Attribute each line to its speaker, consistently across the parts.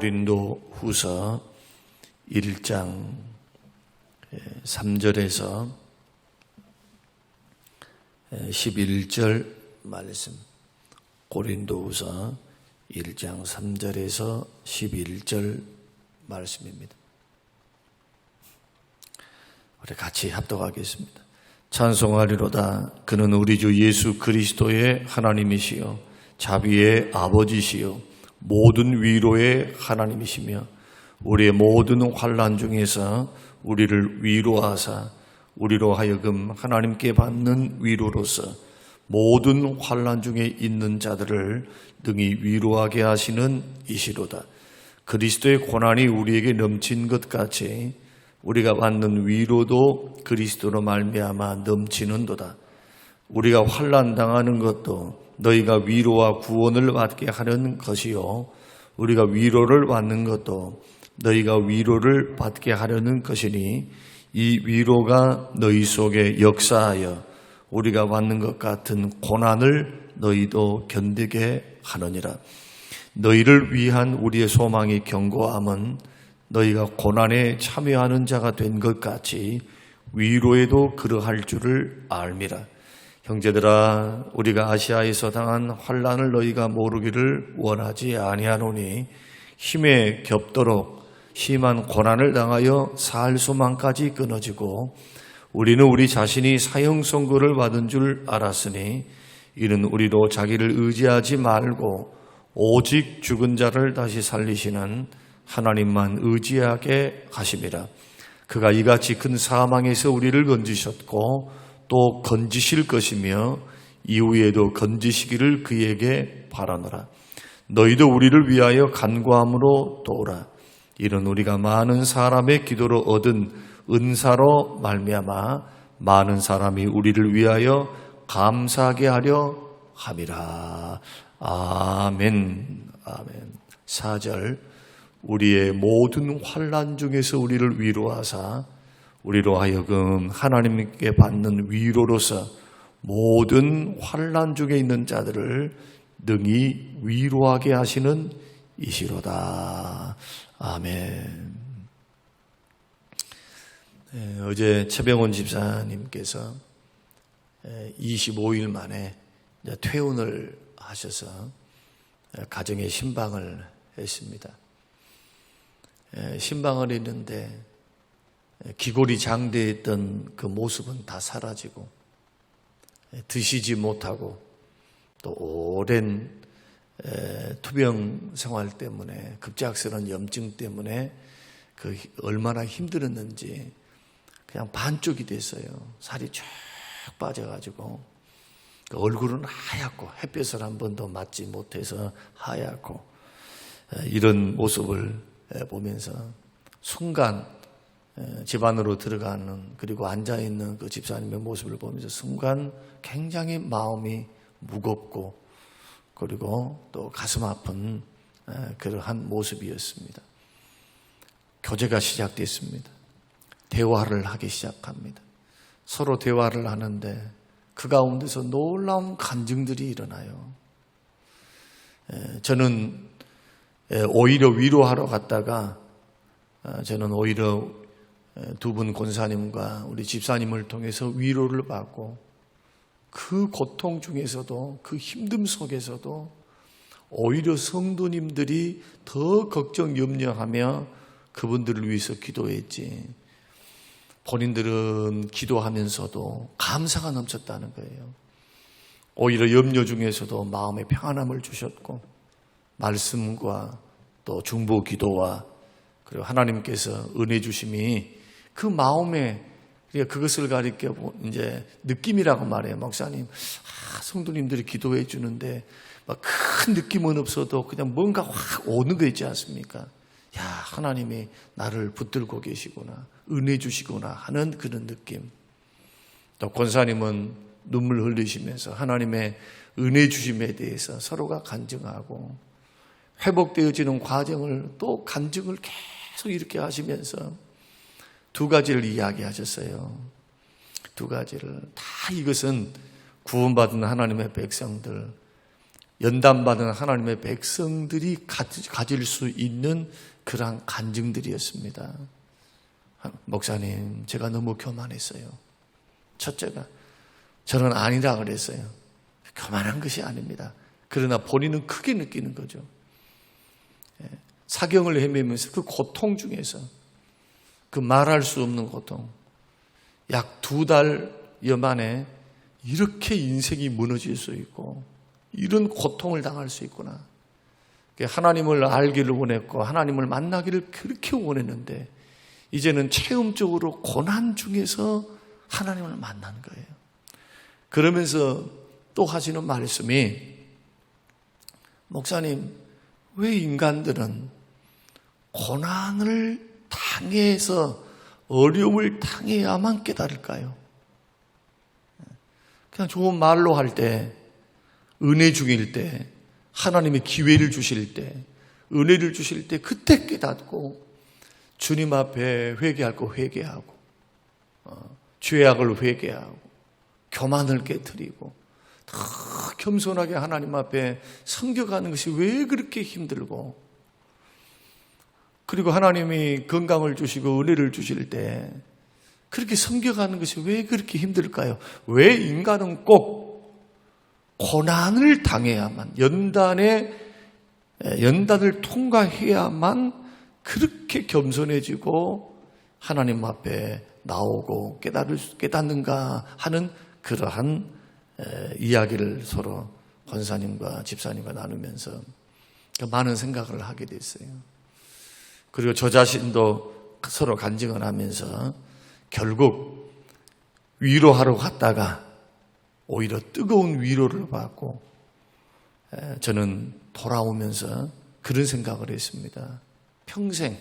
Speaker 1: 고린도 후서 1장 3절에서 11절 말씀. 고린도 후서 1장 3절에서 11절 말씀입니다. 우리 같이 합독하겠습니다. 찬송하리로다. 그는 우리 주 예수 그리스도의 하나님이시요 자비의 아버지시요 모든 위로의 하나님이시며 우리의 모든 환난 중에서 우리를 위로하사 우리로 하여금 하나님께 받는 위로로서 모든 환난 중에 있는 자들을 능히 위로하게 하시는 이시로다. 그리스도의 고난이 우리에게 넘친 것 같이 우리가 받는 위로도 그리스도로 말미암아 넘치는도다. 우리가 환난 당하는 것도 너희가 위로와 구원을 받게 하는 것이요 우리가 위로를 받는 것도 너희가 위로를 받게 하려는 것이니 이 위로가 너희 속에 역사하여 우리가 받는 것 같은 고난을 너희도 견디게 하느니라. 너희를 위한 우리의 소망이 견고함은 너희가 고난에 참여하는 자가 된 것 같이 위로에도 그러할 줄을 알미라. 형제들아, 우리가 아시아에서 당한 환난을 너희가 모르기를 원하지 아니하노니 힘에 겹도록 심한 고난을 당하여 살 소망까지 끊어지고 우리는 우리 자신이 사형 선고를 받은 줄 알았으니 이는 우리도 자기를 의지하지 말고 오직 죽은 자를 다시 살리시는 하나님만 의지하게 하심이라. 그가 이같이 큰 사망에서 우리를 건지셨고 또 건지실 것이며 이후에도 건지시기를 그에게 바라노라. 너희도 우리를 위하여 간구함으로 도우라. 이는 우리가 많은 사람의 기도로 얻은 은사로 말미암아 많은 사람이 우리를 위하여 감사하게 하려 함이라. 아멘. 아멘. 4절. 우리의 모든 환난 중에서 우리를 위로하사 우리로 하여금 하나님께 받는 위로로서 모든 환난 중에 있는 자들을 능히 위로하게 하시는 이시로다. 아멘. 어제 최병원 집사님께서 25일 만에 퇴원을 하셔서 가정에 신방을 했습니다. 신방을 했는데 기골이 장대했던 그 모습은 다 사라지고 드시지 못하고 또 오랜 투병 생활 때문에 급작스러운 염증 때문에 그 얼마나 힘들었는지 그냥 반쪽이 됐어요. 살이 쫙 빠져가지고 그 얼굴은 하얗고 햇볕을 한 번도 맞지 못해서 하얗고 이런 모습을 보면서 순간 집 안으로 들어가는 그리고 앉아있는 그 집사님의 모습을 보면서 순간 굉장히 마음이 무겁고 그리고 또 가슴 아픈 그러한 모습이었습니다. 교제가 시작됐습니다. 대화를 하기 시작합니다. 서로 대화를 하는데 그 가운데서 놀라운 간증들이 일어나요. 저는 오히려 위로하러 갔다가 저는 오히려 두 분 권사님과 우리 집사님을 통해서 위로를 받고 그 고통 중에서도 그 힘듦 속에서도 오히려 성도님들이 더 걱정 염려하며 그분들을 위해서 기도했지 본인들은 기도하면서도 감사가 넘쳤다는 거예요. 오히려 염려 중에서도 마음의 평안함을 주셨고 말씀과 또 중보 기도와 그리고 하나님께서 은혜 주심이 그 마음에 그것을 가리켜 이제 느낌이라고 말해요. 목사님, 성도님들이 기도해 주는데 막 큰 느낌은 없어도 그냥 뭔가 확 오는 거 있지 않습니까? 야, 하나님이 나를 붙들고 계시구나, 은혜 주시구나 하는 그런 느낌. 또 권사님은 눈물 흘리시면서 하나님의 은혜 주심에 대해서 서로가 간증하고 회복되어지는 과정을 또 간증을 계속 이렇게 하시면서 두 가지를 이야기하셨어요. 두 가지를 다 이것은 구원받은 하나님의 백성들 연단받은 하나님의 백성들이 가질 수 있는 그러한 간증들이었습니다. 목사님, 제가 너무 교만했어요. 첫째가 저는 아니라 그랬어요. 교만한 것이 아닙니다. 그러나 본인은 크게 느끼는 거죠. 사경을 헤매면서 그 고통 중에서 그 말할 수 없는 고통, 약 2달여 만에 이렇게 인생이 무너질 수 있고 이런 고통을 당할 수 있구나. 하나님을 알기를 원했고 하나님을 만나기를 그렇게 원했는데 이제는 체험적으로 고난 중에서 하나님을 만난 거예요. 그러면서 또 하시는 말씀이, 목사님, 왜 인간들은 고난을 당해서 어려움을 당해야만 깨달을까요? 그냥 좋은 말로 할 때, 은혜 중일 때, 하나님이 기회를 주실 때, 은혜를 주실 때 그때 깨닫고 주님 앞에 회개할 거 회개하고 죄악을 회개하고 교만을 깨트리고 더 겸손하게 하나님 앞에 섬겨가는 것이 왜 그렇게 힘들고, 그리고 하나님이 건강을 주시고 은혜를 주실 때 그렇게 섬겨가는 것이 왜 그렇게 힘들까요? 왜 인간은 꼭 고난을 당해야만, 연단을 통과해야만 그렇게 겸손해지고 하나님 앞에 나오고 깨닫는가 하는 그러한 이야기를 서로 권사님과 집사님과 나누면서 많은 생각을 하게 됐어요. 그리고 저 자신도 서로 간증을 하면서 결국 위로하러 갔다가 오히려 뜨거운 위로를 받고 저는 돌아오면서 그런 생각을 했습니다. 평생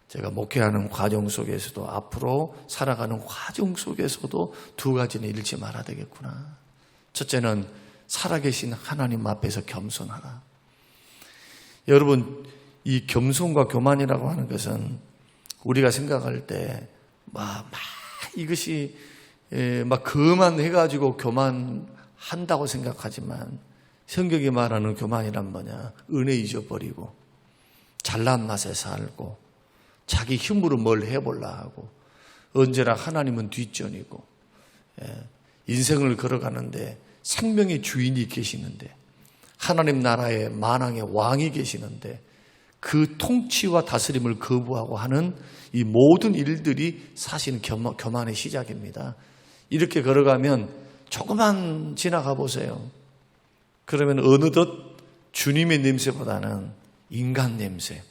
Speaker 1: 제가 목회하는 과정 속에서도 앞으로 살아가는 과정 속에서도 2가지는 잃지 말아야 되겠구나. 첫째는 살아계신 하나님 앞에서 겸손하라. 여러분, 이 겸손과 교만이라고 하는 것은 우리가 생각할 때 이것이 막 거만해가지고 교만한다고 생각하지만 성경이 말하는 교만이란 뭐냐? 은혜 잊어버리고 잘난 맛에 살고 자기 힘으로 뭘 해보려 하고 언제나 하나님은 뒷전이고 인생을 걸어가는데 생명의 주인이 계시는데 하나님 나라의 만왕의 왕이 계시는데 그 통치와 다스림을 거부하고 하는 이 모든 일들이 사실은 교만의 시작입니다. 이렇게 걸어가면 조금만 지나가 보세요. 그러면 어느덧 주님의 냄새보다는 인간 냄새,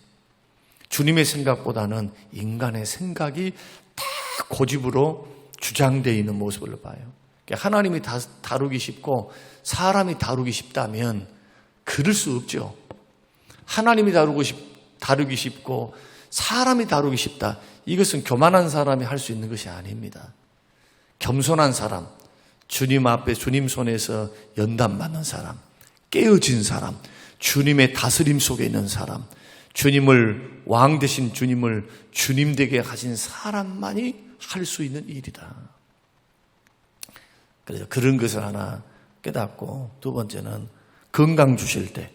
Speaker 1: 주님의 생각보다는 인간의 생각이 다 고집으로 주장되어 있는 모습을 봐요. 하나님이 다루기 쉽고 사람이 다루기 쉽다면 그럴 수 없죠. 하나님이 다루기 쉽고 사람이 다루기 쉽다. 이것은 교만한 사람이 할 수 있는 것이 아닙니다. 겸손한 사람, 주님 앞에 주님 손에서 연단받는 사람, 깨어진 사람, 주님의 다스림 속에 있는 사람, 주님을 왕 되신 주님을 주님 되게 하신 사람만이 할 수 있는 일이다. 그래서 그런 것을 하나 깨닫고, 두 번째는 건강 주실 때,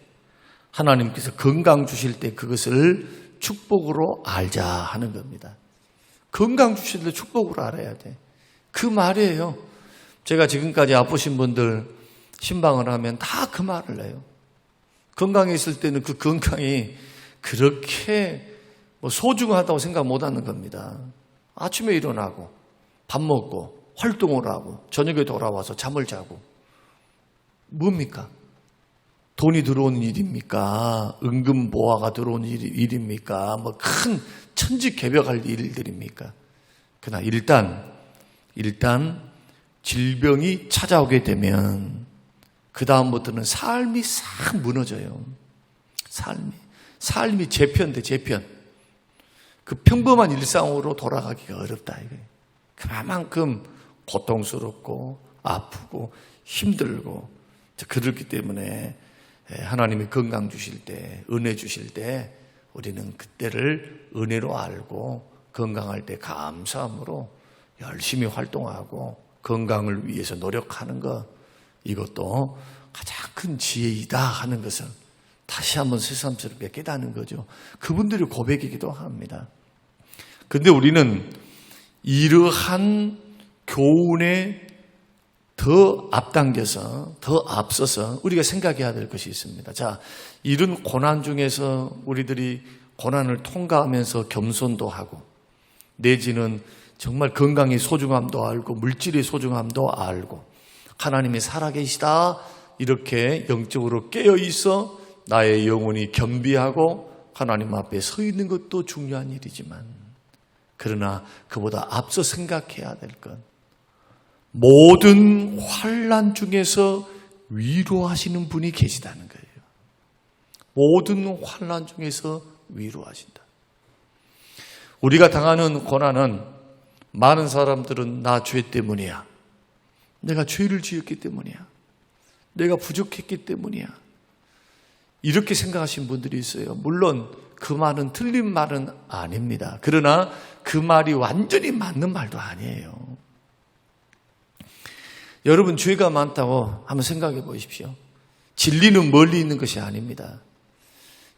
Speaker 1: 하나님께서 건강 주실 때 그것을 축복으로 알자 하는 겁니다. 건강 주실 때 축복으로 알아야 돼. 그 말이에요. 제가 지금까지 아프신 분들 신방을 하면 다 그 말을 해요. 건강해 있을 때는 그 건강이 그렇게 소중하다고 생각 못 하는 겁니다. 아침에 일어나고 밥 먹고 활동을 하고 저녁에 돌아와서 잠을 자고 뭡니까? 돈이 들어오는 일입니까? 은근보화가 들어오는 일입니까? 큰 천지개벽할 일들입니까? 그러나 일단 질병이 찾아오게 되면 그 다음부터는 삶이 싹 무너져요. 삶이 재편돼, 재편. 그 평범한 일상으로 돌아가기가 어렵다 이거예요. 그만큼 고통스럽고 아프고 힘들고 그렇기 때문에 하나님이 건강 주실 때, 은혜 주실 때 우리는 그때를 은혜로 알고 건강할 때 감사함으로 열심히 활동하고 건강을 위해서 노력하는 것, 이것도 가장 큰 지혜이다 하는 것을 다시 한번 새삼스럽게 깨닫는 거죠. 그분들의 고백이기도 합니다. 근데 우리는 이러한 교훈에 더 앞당겨서, 더 앞서서 우리가 생각해야 될 것이 있습니다. 자, 이런 고난 중에서 우리들이 고난을 통과하면서 겸손도 하고, 내지는 정말 건강의 소중함도 알고, 물질의 소중함도 알고, 하나님이 살아계시다, 이렇게 영적으로 깨어있어 나의 영혼이 겸비하고 하나님 앞에 서 있는 것도 중요한 일이지만, 그러나 그보다 앞서 생각해야 될 것, 모든 환난 중에서 위로하시는 분이 계시다는 거예요. 모든 환난 중에서 위로하신다. 우리가 당하는 고난은 많은 사람들은 나 죄 때문이야, 내가 죄를 지었기 때문이야, 내가 부족했기 때문이야, 이렇게 생각하시는 분들이 있어요. 물론 그 말은 틀린 말은 아닙니다. 그러나 그 말이 완전히 맞는 말도 아니에요. 여러분, 죄가 많다고 한번 생각해 보십시오. 진리는 멀리 있는 것이 아닙니다.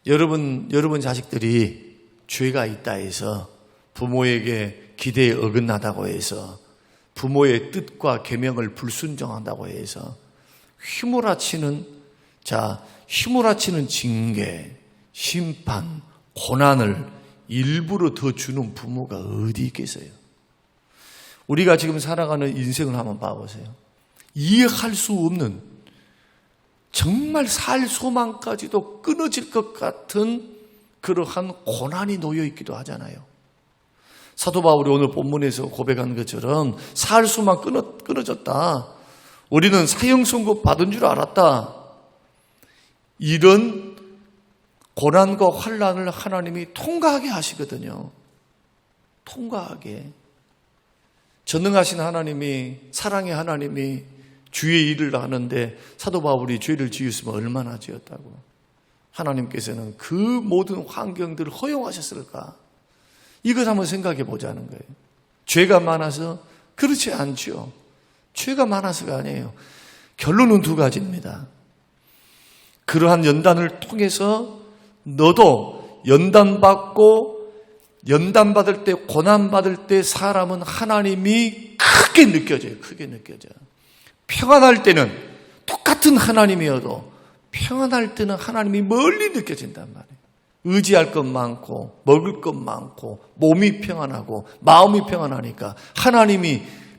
Speaker 1: 여러분 자식들이 죄가 있다 해서, 부모에게 기대에 어긋나다고 해서, 부모의 뜻과 계명을 불순종한다고 해서 휘몰아치는 징계, 심판, 고난을 일부러 더 주는 부모가 어디 있겠어요? 우리가 지금 살아가는 인생을 한번 봐보세요. 이해할 수 없는, 정말 살 소망까지도 끊어질 것 같은 그러한 고난이 놓여 있기도 하잖아요. 사도 바울이 오늘 본문에서 고백한 것처럼 살 소망 끊어졌다, 우리는 사형 선고 받은 줄 알았다, 이런 고난과 환난을 하나님이 통과하게 하시거든요. 통과하게. 전능하신 하나님이, 사랑의 하나님이 주의 일을 하는데 사도 바울이 죄를 지었으면 얼마나 지었다고. 하나님께서는 그 모든 환경들을 허용하셨을까? 이걸 한번 생각해 보자는 거예요. 죄가 많아서? 그렇지 않죠. 죄가 많아서가 아니에요. 결론은 두 가지입니다. 그러한 연단을 통해서 너도 연단받을 때, 고난받을 때 사람은 하나님이 크게 느껴져요. 크게 느껴져요. 평안할 때는 똑같은 하나님이어도 평안할 때는 하나님이 멀리 느껴진단 말이에요. 의지할 것 많고, 먹을 것 많고, 몸이 평안하고, 마음이 평안하니까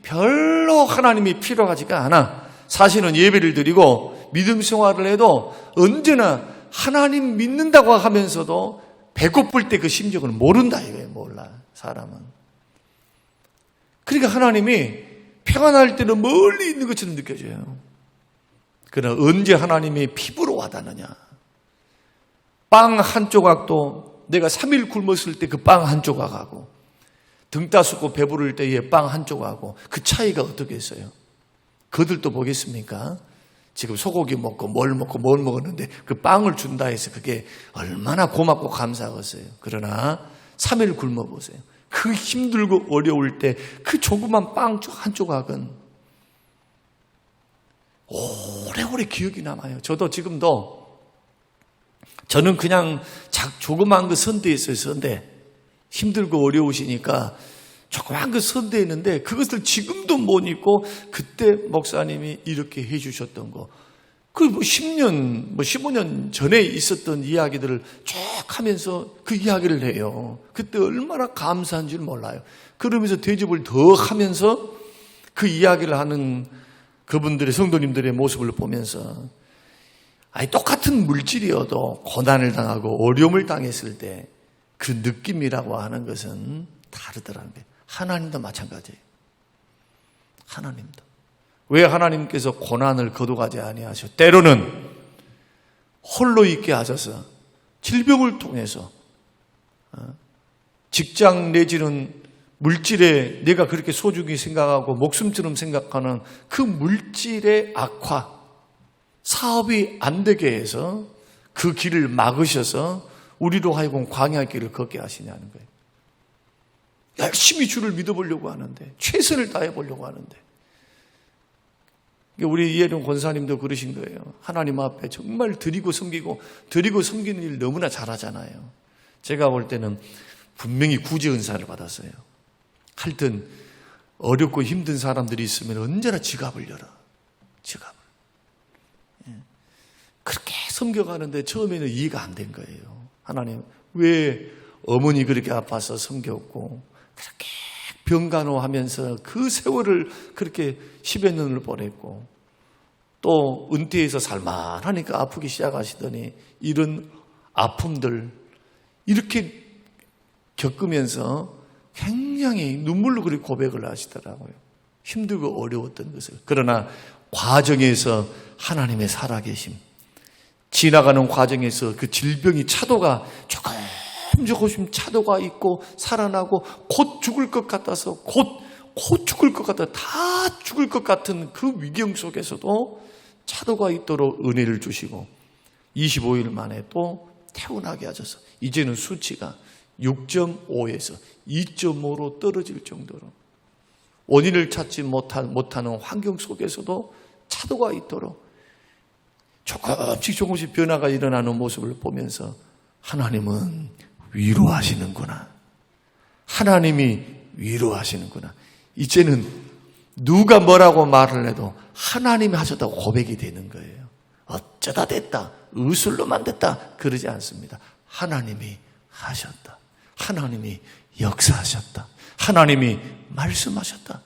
Speaker 1: 별로 하나님이 필요하지가 않아. 사실은 예배를 드리고 믿음 생활을 해도 언제나 하나님 믿는다고 하면서도 배고플 때 그 심정을 모른다 이거예요. 몰라, 사람은. 그러니까 하나님이 평안할 때는 멀리 있는 것처럼 느껴져요. 그러나 언제 하나님이 피부로 와닿느냐. 빵 한 조각도 내가 3일 굶었을 때 그 빵 한 조각하고, 등 따숩고 배부를 때의 빵 한 조각하고 그 차이가 어떻게 있어요? 그들도 보겠습니까? 지금 소고기 먹고 뭘 먹었는데 그 빵을 준다 해서 그게 얼마나 고맙고 감사하겠어요. 그러나 3일 굶어보세요. 그 힘들고 어려울 때 그 조그만 빵 한 조각은 오래오래 기억이 남아요. 저는 그냥 조그만 그 선대에 있어요. 선대. 힘들고 어려우시니까 조그만 그 선대했는데 그것을 지금도 못 잊고 그때 목사님이 이렇게 해주셨던 거, 그 10년, 15년 전에 있었던 이야기들을 쭉 하면서 그 이야기를 해요. 그때 얼마나 감사한 줄 몰라요. 그러면서 대접을 더 하면서 그 이야기를 하는 그분들의, 성도님들의 모습을 보면서, 똑같은 물질이어도 고난을 당하고 어려움을 당했을 때 그 느낌이라고 하는 것은 다르더라는 거예요. 하나님도 마찬가지예요. 하나님도. 왜 하나님께서 고난을 거두가지 아니하셔? 때로는 홀로 있게 하셔서 질병을 통해서, 직장 내지는 물질에 내가 그렇게 소중히 생각하고 목숨처럼 생각하는 그 물질의 악화, 사업이 안 되게 해서 그 길을 막으셔서 우리로 하여금 광야 길을 걷게 하시냐는 거예요. 열심히 주를 믿어보려고 하는데, 최선을 다해보려고 하는데, 우리 이혜령 권사님도 그러신 거예요. 하나님 앞에 정말 드리고 섬기는 일 너무나 잘하잖아요. 제가 볼 때는 분명히 구제 은사를 받았어요. 하여튼 어렵고 힘든 사람들이 있으면 언제나 지갑을 열어. 지갑을. 그렇게 섬겨가는데 처음에는 이해가 안 된 거예요. 하나님, 왜 어머니 그렇게 아파서 섬겼고 그렇게 병간호하면서 그 세월을 그렇게 10여 년을 보냈고 또 은퇴해서 살만하니까 아프기 시작하시더니 이런 아픔들 이렇게 겪으면서 굉장히 눈물로 그렇게 고백을 하시더라고요. 힘들고 어려웠던 것을. 그러나 과정에서 하나님의 살아계심, 지나가는 과정에서 그 질병이 차도가 조금 차도가 있고 살아나고 곧 죽을 것 같아서 곧 죽을 것 같아 다 죽을 것 같은 그 위경 속에서도 차도가 있도록 은혜를 주시고 25일 만에 또 태어나게 하셔서 이제는 수치가 6.5에서 2.5로 떨어질 정도로 원인을 찾지 못하는 환경 속에서도 차도가 있도록 조금씩 변화가 일어나는 모습을 보면서 하나님은 위로하시는구나. 하나님이 위로하시는구나. 이제는 누가 뭐라고 말을 해도 하나님이 하셨다고 고백이 되는 거예요. 어쩌다 됐다, 의술로만 됐다 그러지 않습니다. 하나님이 하셨다. 하나님이 역사하셨다. 하나님이 말씀하셨다.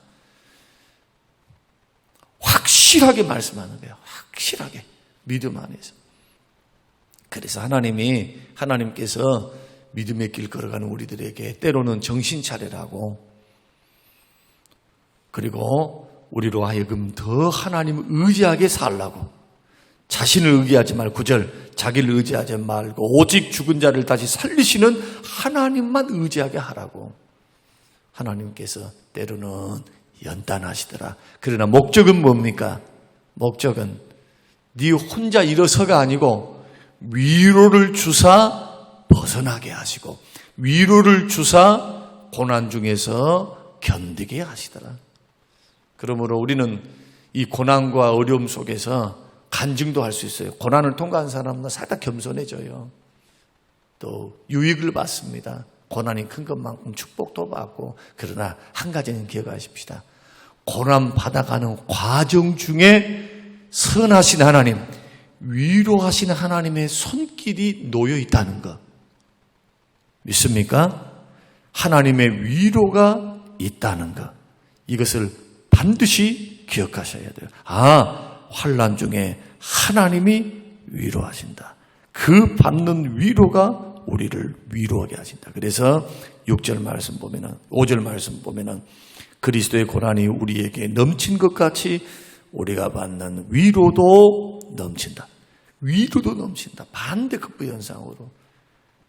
Speaker 1: 확실하게 말씀하는 거예요. 확실하게 믿음 안에서. 그래서 하나님께서 믿음의 길 걸어가는 우리들에게 때로는 정신 차리라고, 그리고 우리로 하여금 더 하나님을 의지하게 살라고, 자신을 의지하지 말고 9절 자기를 의지하지 말고 오직 죽은 자를 다시 살리시는 하나님만 의지하게 하라고 하나님께서 때로는 연단하시더라. 그러나 목적은 뭡니까? 목적은 네 혼자 일어서가 아니고 위로를 주사 벗어나게 하시고 위로를 주사 고난 중에서 견디게 하시더라. 그러므로 우리는 이 고난과 어려움 속에서 간증도 할 수 있어요. 고난을 통과한 사람은 살짝 겸손해져요. 또 유익을 받습니다. 고난이 큰 것만큼 축복도 받고. 그러나 한 가지는 기억하십시다. 고난 받아가는 과정 중에 선하신 하나님, 위로하시는 하나님의 손길이 놓여 있다는 것 믿습니까? 하나님의 위로가 있다는 것, 이것을 반드시 기억하셔야 돼요. 환난 중에 하나님이 위로하신다. 그 받는 위로가 우리를 위로하게 하신다. 그래서 6절 말씀 보면은, 5절 말씀 보면은 그리스도의 고난이 우리에게 넘친 것 같이 우리가 받는 위로도 넘친다. 위로도 넘친다. 반대급부 현상으로.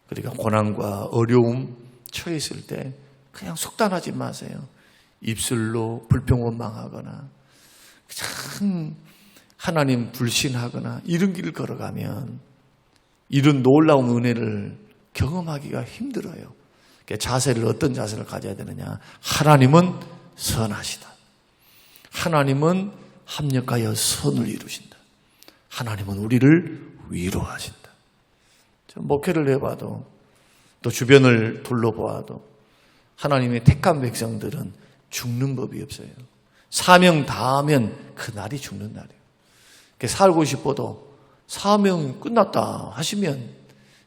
Speaker 1: 그러니까 고난과 어려움 처했을 때 그냥 속단하지 마세요. 입술로 불평원망하거나 참 하나님 불신하거나 이런 길을 걸어가면 이런 놀라운 은혜를 경험하기가 힘들어요. 자세를 어떤 자세를 가져야 되느냐? 하나님은 선하시다. 하나님은 합력하여 선을 이루신다. 하나님은 우리를 위로하신다. 목회를 해봐도 또 주변을 둘러보아도 하나님의 택한 백성들은 죽는 법이 없어요. 사명 다하면 그날이 죽는 날이에요. 살고 싶어도 사명 끝났다 하시면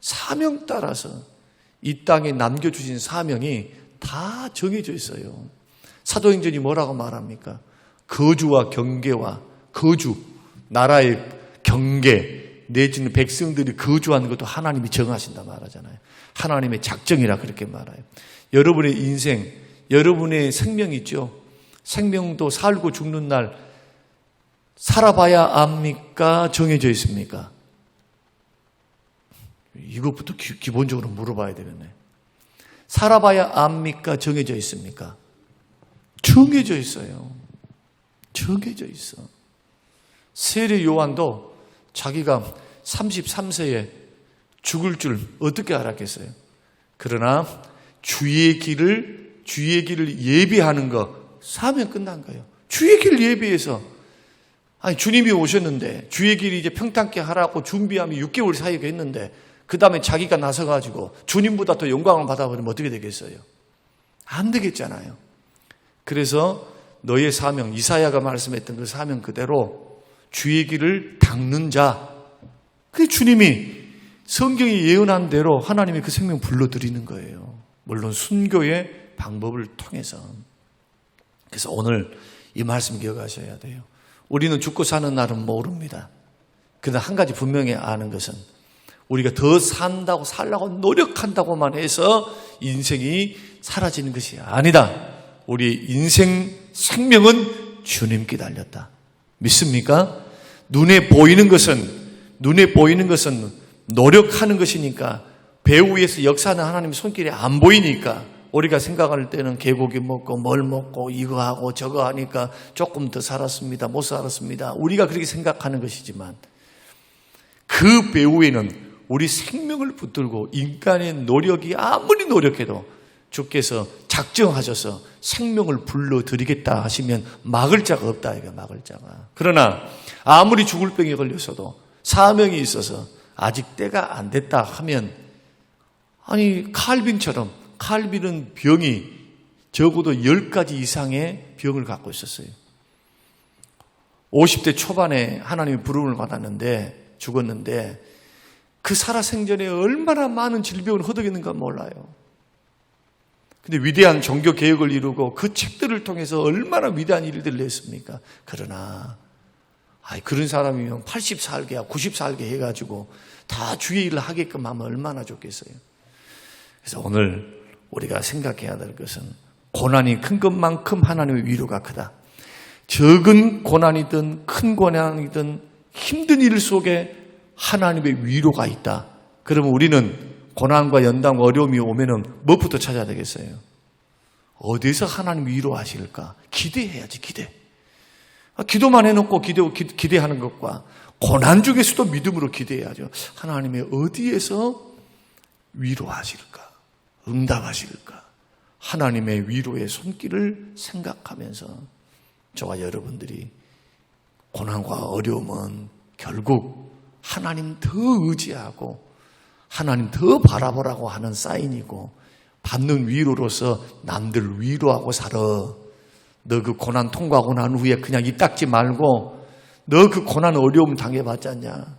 Speaker 1: 사명 따라서 이 땅에 남겨주신 사명이 다 정해져 있어요. 사도행전이 뭐라고 말합니까? 거주와 경계와 나라의 경계 내지는 백성들이 거주하는 것도 하나님이 정하신다 말하잖아요. 하나님의 작정이라 그렇게 말해요. 여러분의 인생, 여러분의 생명 있죠? 생명도 살고 죽는 날 살아봐야 압니까? 정해져 있습니까? 이것부터 기본적으로 물어봐야 되겠네. 살아봐야 압니까? 정해져 있습니까? 정해져 있어요. 정해져 있어. 세례 요한도 자기가 33세에 죽을 줄 어떻게 알았겠어요? 그러나 주의 길을 예비하는 거, 사명 끝난 거예요. 주의 길을 예비해서 아니, 주님이 오셨는데 주의 길이 이제 평탄케 하라고 준비하면 6개월 사역을 했는데 그 다음에 자기가 나서가지고 주님보다 더 영광을 받아버리면 어떻게 되겠어요? 안 되겠잖아요. 그래서 너의 사명, 이사야가 말씀했던 그 사명 그대로 주의 길을 닦는 자, 그게 주님이 성경이 예언한 대로 하나님이 그 생명 불러들이는 거예요. 물론 순교의 방법을 통해서. 그래서 오늘 이 말씀 기억하셔야 돼요. 우리는 죽고 사는 날은 모릅니다. 그러나 한 가지 분명히 아는 것은 우리가 더 산다고 살라고 노력한다고만 해서 인생이 사라지는 것이 아니다. 우리 인생 생명은 주님께 달렸다. 믿습니까? 눈에 보이는 것은 노력하는 것이니까 배우 위에서 역사하는 하나님의 손길이 안 보이니까 우리가 생각할 때는 개고기 먹고 뭘 먹고 이거 하고 저거 하니까 조금 더 살았습니다. 못 살았습니다. 우리가 그렇게 생각하는 것이지만 그 배후에는 우리 생명을 붙들고 인간의 노력이 아무리 노력해도 주께서 작정하셔서 생명을 불러드리겠다 하시면 막을 자가 없다. 이거 막을 자가. 그러나 아무리 죽을 병에 걸렸어도 사명이 있어서 아직 때가 안 됐다 하면 아니 칼빈처럼 칼빈은 병이 적어도 10가지 이상의 병을 갖고 있었어요. 50대 초반에 하나님의 부름을 받았는데 죽었는데 그 살아생전에 얼마나 많은 질병을 허덕였는가 몰라요. 근데 위대한 종교 개혁을 이루고 그 책들을 통해서 얼마나 위대한 일들을 했습니까? 그러나 그런 사람이면 80 살게, 90 살게 해가지고 다 주의 일을 하게끔 하면 얼마나 좋겠어요. 그래서 오늘 우리가 생각해야 될 것은 고난이 큰 것만큼 하나님의 위로가 크다. 적은 고난이든 큰 고난이든 힘든 일 속에 하나님의 위로가 있다. 그러면 우리는 고난과 연단, 어려움이 오면은 무엇부터 찾아야 되겠어요? 어디서 하나님 위로하실까? 기대해야지, 기대. 기도만 해놓고 기대하는 것과 고난 중에서도 믿음으로 기대해야죠. 하나님의 어디에서 위로하실까? 응답하실까? 하나님의 위로의 손길을 생각하면서 저와 여러분들이 고난과 어려움은 결국 하나님 더 의지하고 하나님 더 바라보라고 하는 사인이고 받는 위로로서 남들 위로하고 살아. 너 그 고난 통과하고 난 후에 그냥 입 닦지 말고 너 그 고난 어려움 당해봤지 않냐?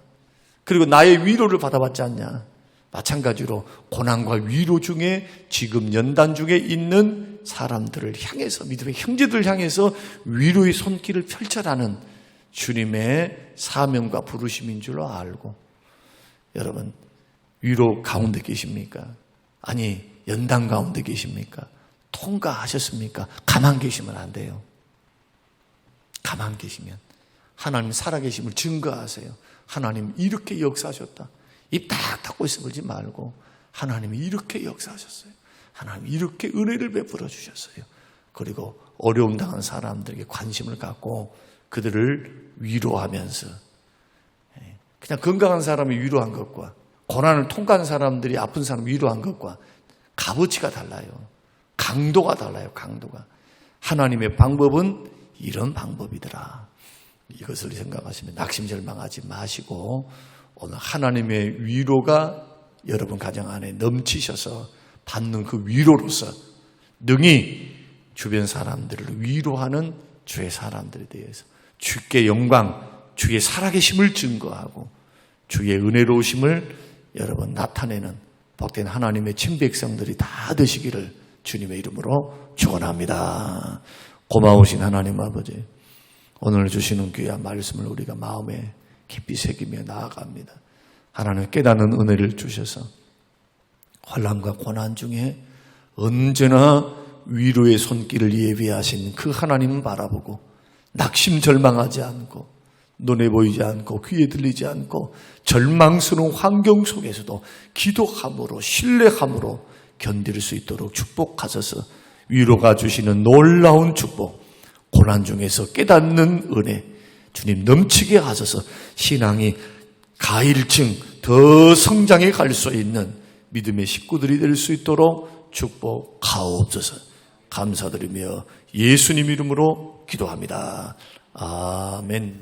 Speaker 1: 그리고 나의 위로를 받아봤지 않냐? 마찬가지로 고난과 위로 중에 지금 연단 중에 있는 사람들을 향해서 믿음의 형제들을 향해서 위로의 손길을 펼쳐라는 주님의 사명과 부르심인 줄로 알고 여러분 위로 가운데 계십니까? 아니 연단 가운데 계십니까? 통과하셨습니까? 가만 계시면 안 돼요. 가만 계시면 하나님 살아계심을 증거하세요. 하나님 이렇게 역사하셨다. 입 딱 닫고 있어 보지 말고 하나님이 이렇게 역사하셨어요. 하나님 이렇게 은혜를 베풀어 주셨어요. 그리고 어려움 당한 사람들에게 관심을 갖고 그들을 위로하면서 그냥 건강한 사람이 위로한 것과 고난을 통과한 사람들이 아픈 사람 위로한 것과 값어치가 달라요. 강도가 달라요. 강도가. 하나님의 방법은 이런 방법이더라. 이것을 생각하시면 낙심절망하지 마시고 오늘 하나님의 위로가 여러분 가정 안에 넘치셔서 받는 그 위로로서 능히 주변 사람들을 위로하는 주의 사람들에 대해서 주께 영광, 주의 살아계심을 증거하고 주의 은혜로우심을 여러분 나타내는 복된 하나님의 친백성들이 다 되시기를 주님의 이름으로 축원합니다. 고마우신 하나님 아버지, 오늘 주시는 귀한 말씀을 우리가 마음에 깊이 새기며 나아갑니다. 하나님 깨닫는 은혜를 주셔서 환난과 고난 중에 언제나 위로의 손길을 예비하신 그 하나님을 바라보고 낙심절망하지 않고 눈에 보이지 않고 귀에 들리지 않고 절망스러운 환경 속에서도 기도함으로 신뢰함으로 견딜 수 있도록 축복하셔서 위로가 주시는 놀라운 축복, 고난 중에서 깨닫는 은혜 주님 넘치게 하셔서 신앙이 가일층 더 성장해 갈 수 있는 믿음의 식구들이 될 수 있도록 축복하옵소서. 감사드리며 예수님 이름으로 기도합니다. 아멘.